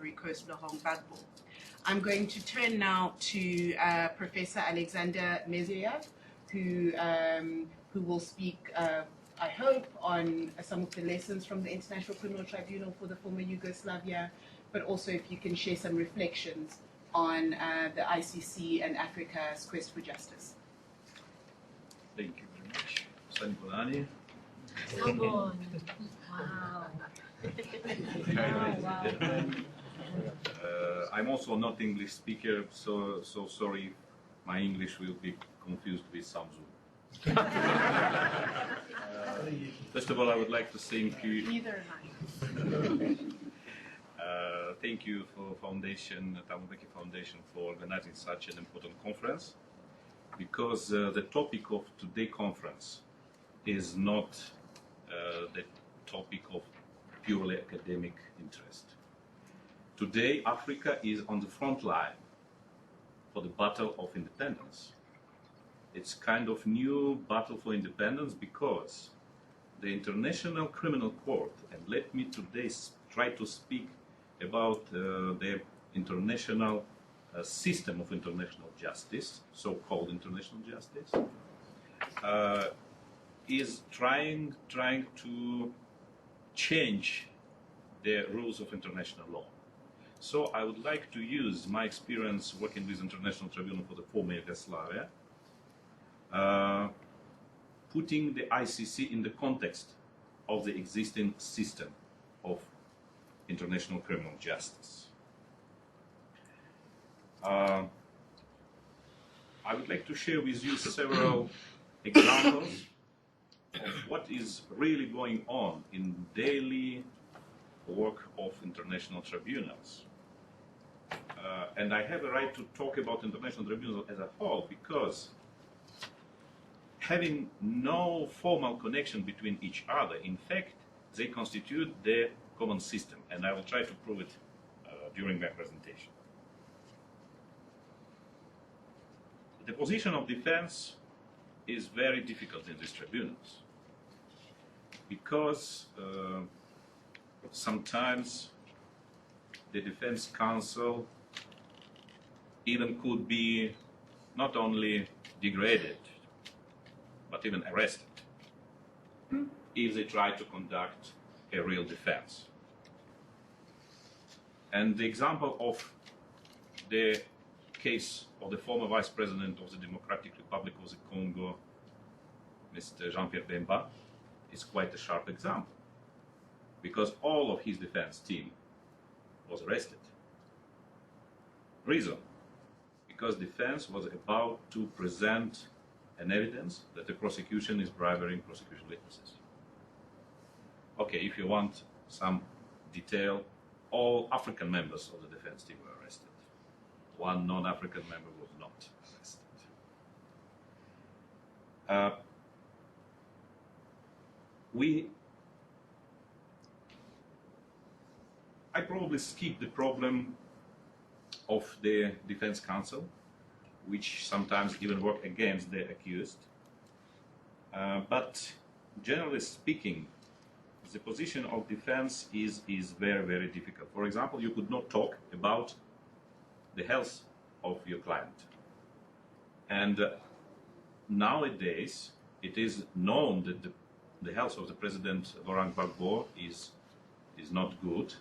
Ivory Coast, Laurent Gbagbo. I'm going to turn now to Professor Alexander Mezyaev, who will speak, I hope, on some of the lessons from the International Criminal Tribunal for the former Yugoslavia, but also if you can share some reflections on the ICC and Africa's quest for justice. Thank you very much. Sanibulani. Wow. Wow. I'm also not English speaker, so sorry, my English will be confused with Samsung. First of all, I would like to thank you. Neither am I. Thank you for Foundation, Thabo Mbeki Foundation, for organizing such an important conference, because the topic of today's conference is not the topic of purely academic interest. Today, Africa is on the front line for the battle of independence. It's kind of new battle for independence because the International Criminal Court, and let me today try to speak about the international system of international justice, so-called international justice, is trying to change the rules of international law. So I would like to use my experience working with International Tribunal for the former Yugoslavia, putting the ICC in the context of the existing system of international criminal justice. I would like to share with you several examples of what is really going on in daily work of international tribunals. And I have a right to talk about international tribunals as a whole because having no formal connection between each other, in fact, they constitute the common system, and I will try to prove it during my presentation. The position of defense is very difficult in these tribunals because sometimes the defense counsel even could be not only degraded but even arrested if they try to conduct a real defense. And the example of the case of the former Vice President of the Democratic Republic of the Congo, Mr. Jean-Pierre Bemba, is quite a sharp example, because all of his defense team was arrested. Reason? Because defense was about to present an evidence that the prosecution is bribing prosecution witnesses. Okay, if you want some detail, all African members of the defense team were arrested. One non-African member was not arrested. I probably skipped the problem of the defense counsel, which sometimes even work against the accused. But generally speaking, the position of defense is very, very difficult. For example, you could not talk about the health of your client. And nowadays, it is known that the health of the President Laurent Gbagbo is not good.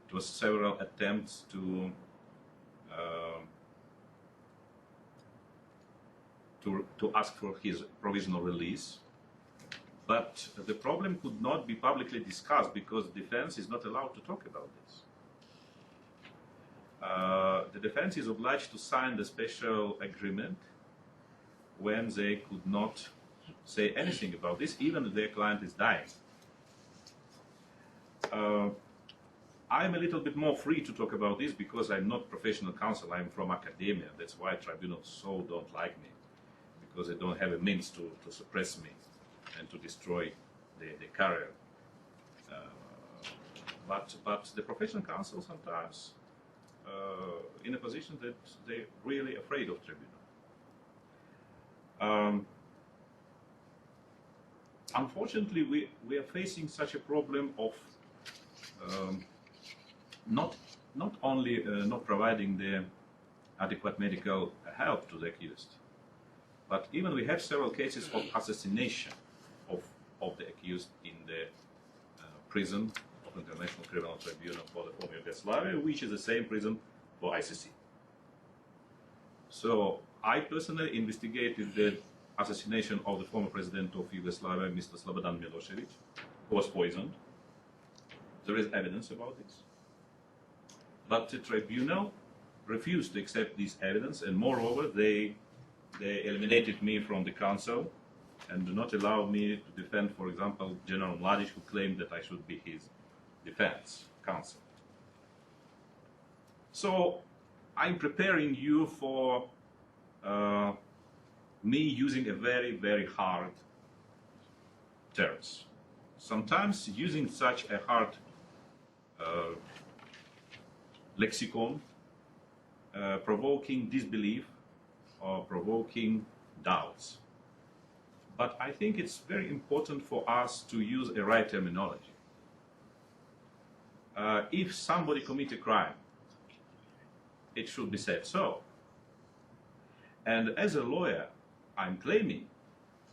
It was several attempts to ask for his provisional release. But the problem could not be publicly discussed because defense is not allowed to talk about this. The defense is obliged to sign the special agreement when they could not say anything about this, even if their client is dying. I'm a little bit more free to talk about this because I'm not professional counsel, I'm from academia. That's why tribunals so don't like me, because they don't have a means to suppress me and to destroy the career. But the professional counsel sometimes in a position that they're really afraid of tribunal. Unfortunately, we are facing such a problem of not not only not providing the adequate medical help to the accused, but even we have several cases of assassination of the accused in the prison of International Criminal Tribunal for the former Yugoslavia, which is the same prison for ICC. So I personally investigated the assassination of the former president of Yugoslavia, Mr. Slobodan Milosevic, who was poisoned. There is evidence about this. But the tribunal refused to accept this evidence, and moreover, they eliminated me from the council and do not allow me to defend, for example, General Mladic, who claimed that I should be his defense counsel. So I'm preparing you for me using a very, very hard terms. Sometimes using such a hard lexicon, provoking disbelief or provoking doubts. But I think it's very important for us to use a right terminology. If somebody commits a crime, it should be said so. And as a lawyer, I'm claiming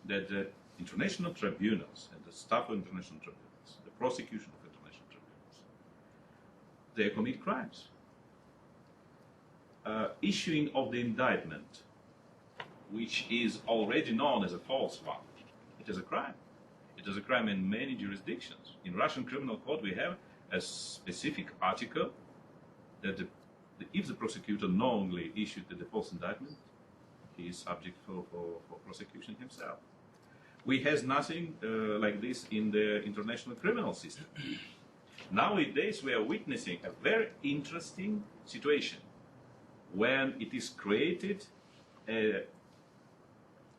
that the international tribunals and the staff of international tribunals, the prosecution of international tribunals, they commit crimes. Issuing of the indictment, which is already known as a false one, it is a crime. It is a crime in many jurisdictions. In Russian criminal code, we have a specific article that if the prosecutor knowingly issued the false indictment, he is subject for prosecution himself. We have nothing like this in the international criminal system. Nowadays, we are witnessing a very interesting situation when it is created a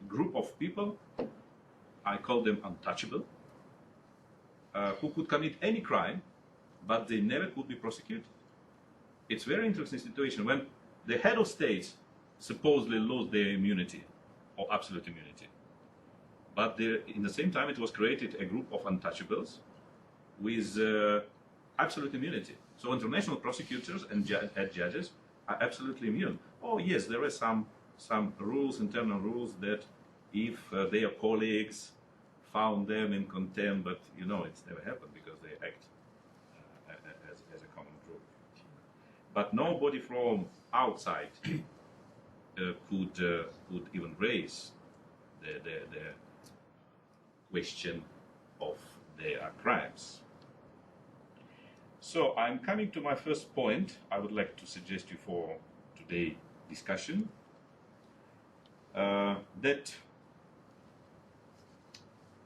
group of people, I call them untouchable, who could commit any crime, but they never could be prosecuted. It's a very interesting situation when the head of states supposedly lost their immunity or absolute immunity. But in the same time, it was created a group of untouchables with absolute immunity. So international prosecutors and judges are absolutely immune. Oh yes, there are some rules, internal rules, that if their colleagues found them in contempt, but you know it's never happened because they act as a common group. But nobody from outside could even raise the question of their crimes. So I'm coming to my first point. I would like to suggest you for today's discussion that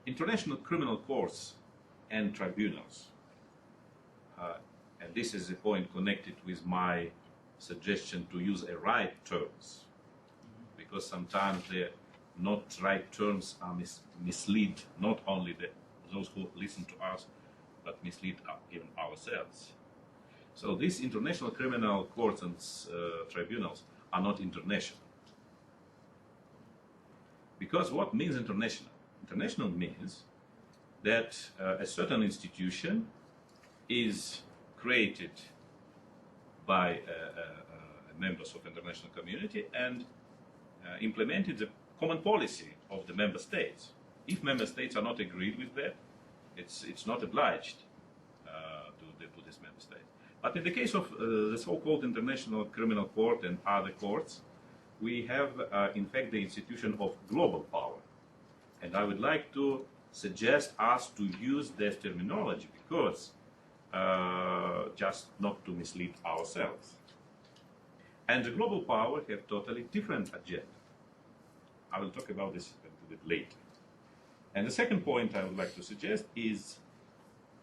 international criminal courts and tribunals, and this is a point connected with my suggestion to use a right terms, because sometimes the not right terms are mislead not only those who listen to us, but mislead even ourselves. So these international criminal courts and tribunals are not international. Because what means international? International means that a certain institution is created by members of international community and implemented the common policy of the member states. If member states are not agreed with that, it's not obliged to this member state. But in the case of the so-called International Criminal Court and other courts, we have, in fact, the institution of global power. And I would like to suggest us to use that terminology because just not to mislead ourselves. And the global power have totally different agenda. I will talk about this a little bit later. And the second point I would like to suggest is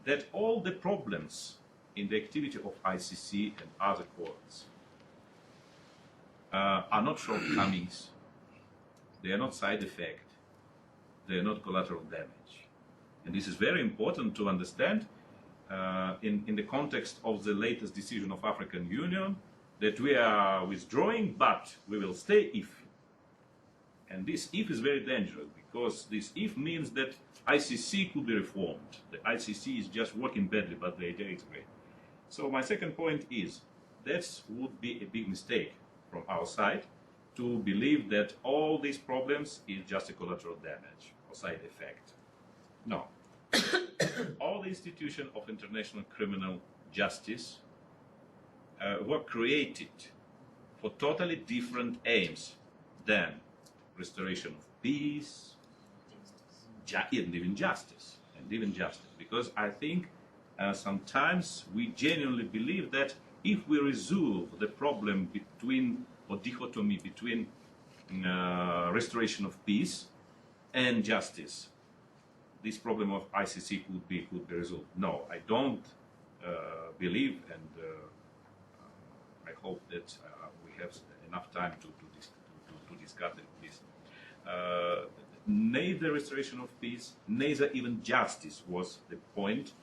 that all the problems in the activity of ICC and other courts are not shortcomings, they are not side effect, they are not collateral damage. And this is very important to understand in the context of the latest decision of African Union that we are withdrawing, but we will stay if. And this if is very dangerous because this if means that ICC could be reformed. The ICC is just working badly, but the idea is great. So my second point is that would be a big mistake from our side to believe that all these problems is just a collateral damage or side effect. No. All the institutions of international criminal justice were created for totally different aims than restoration of peace, and even justice. Because I think sometimes we genuinely believe that if we resolve the problem between, or dichotomy between restoration of peace and justice, this problem of ICC could be resolved. No, I don't believe, and I hope that we have enough time to discuss this. Neither restoration of peace, neither even justice was the point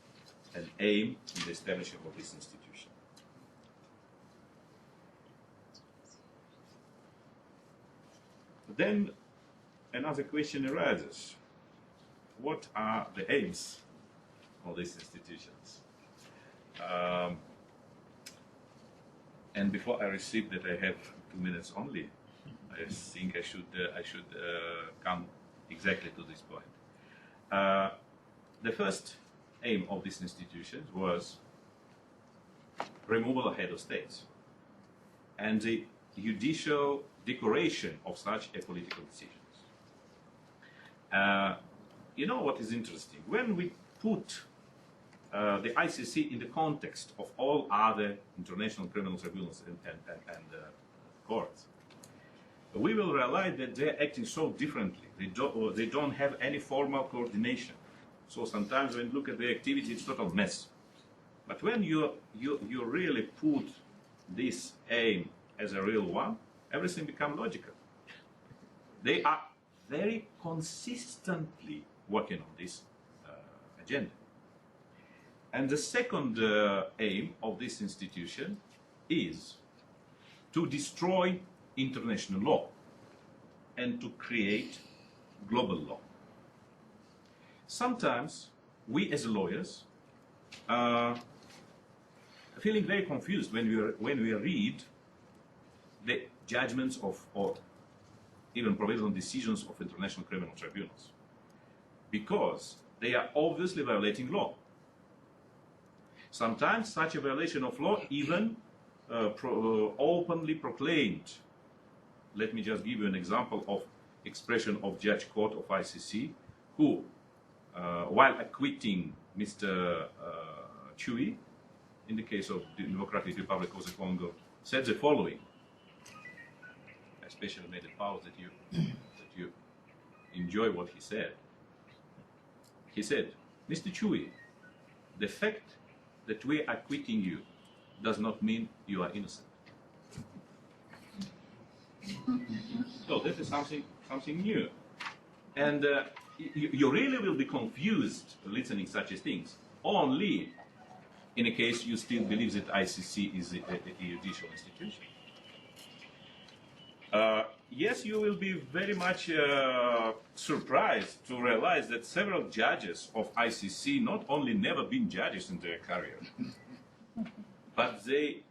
and aim in the establishment of this institution. Then another question arises. What are the aims of these institutions? And before I receive that, I have 2 minutes only. I think I should come exactly to this point. The first aim of these institutions was removal of head of states and the judicial decoration of such political decisions. You know what is interesting? When we put the ICC in the context of all other international criminal tribunals and courts, we will realize that they're acting so differently. They don't have any formal coordination. So sometimes when you look at the activity, it's total mess. But when you really put this aim as a real one, everything becomes logical. They are very consistently working on this agenda. And the second aim of this institution is to destroy international law and to create global law. Sometimes we as lawyers are feeling very confused when we read the judgments of, or even provisional decisions of international criminal tribunals, because they are obviously violating law. Sometimes such a violation of law even openly proclaimed. Let me just give you an example of expression of Judge Court of ICC, who, while acquitting Mr. Chui, in the case of the Democratic Republic of the Congo, said the following. I especially made a pause that you enjoy what he said. He said, Mr. Chui, the fact that we are acquitting you does not mean you are innocent. So this is something new. And you really will be confused listening such things only in a case you still believe that ICC is a judicial institution. Yes, you will be very much surprised to realize that several judges of ICC not only never been judges in their career, but they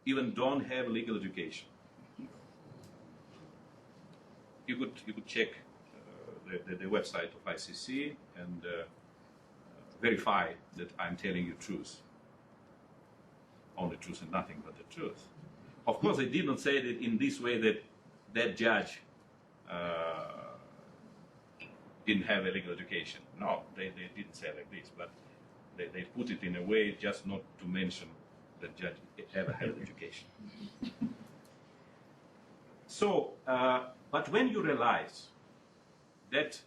even don't have legal education. You could check the website of ICC and verify that I'm telling you truth. Only truth and nothing but the truth. Of course, they did not say that in this way that that judge didn't have a legal education. No, they didn't say like this, but they put it in a way just not to mention that judge ever had an education. So, but when you realize that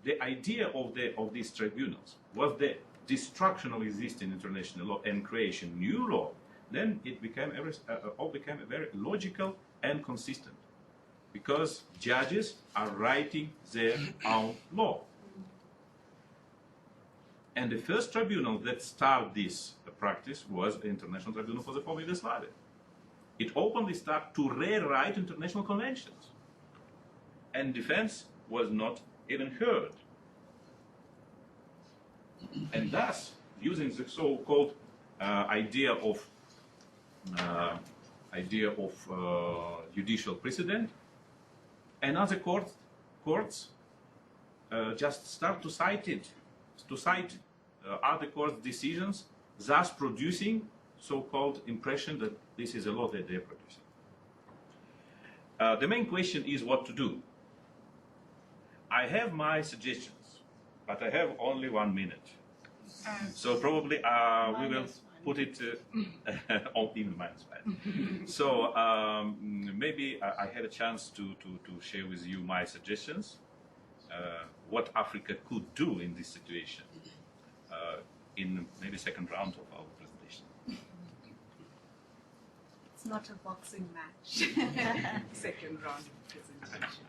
the idea of these tribunals was the destruction of existing international law and creation new law, then it became all became very logical and consistent, because judges are writing their own law. And the first tribunal that started this practice was the International Tribunal for the Former Yugoslavia. It openly started to rewrite international conventions, and defense was not even heard. And thus, using the so-called idea of idea of judicial precedent, and other courts just start to cite other courts' decisions, thus producing so-called impression that this is a law that they're producing. The main question is what to do. I have my suggestions, but I have only 1 minute. So probably we will put it on even -5. So maybe I had a chance to share with you my suggestions, what Africa could do in this situation in maybe second round of our presentation. It's not a boxing match. Second round of presentations.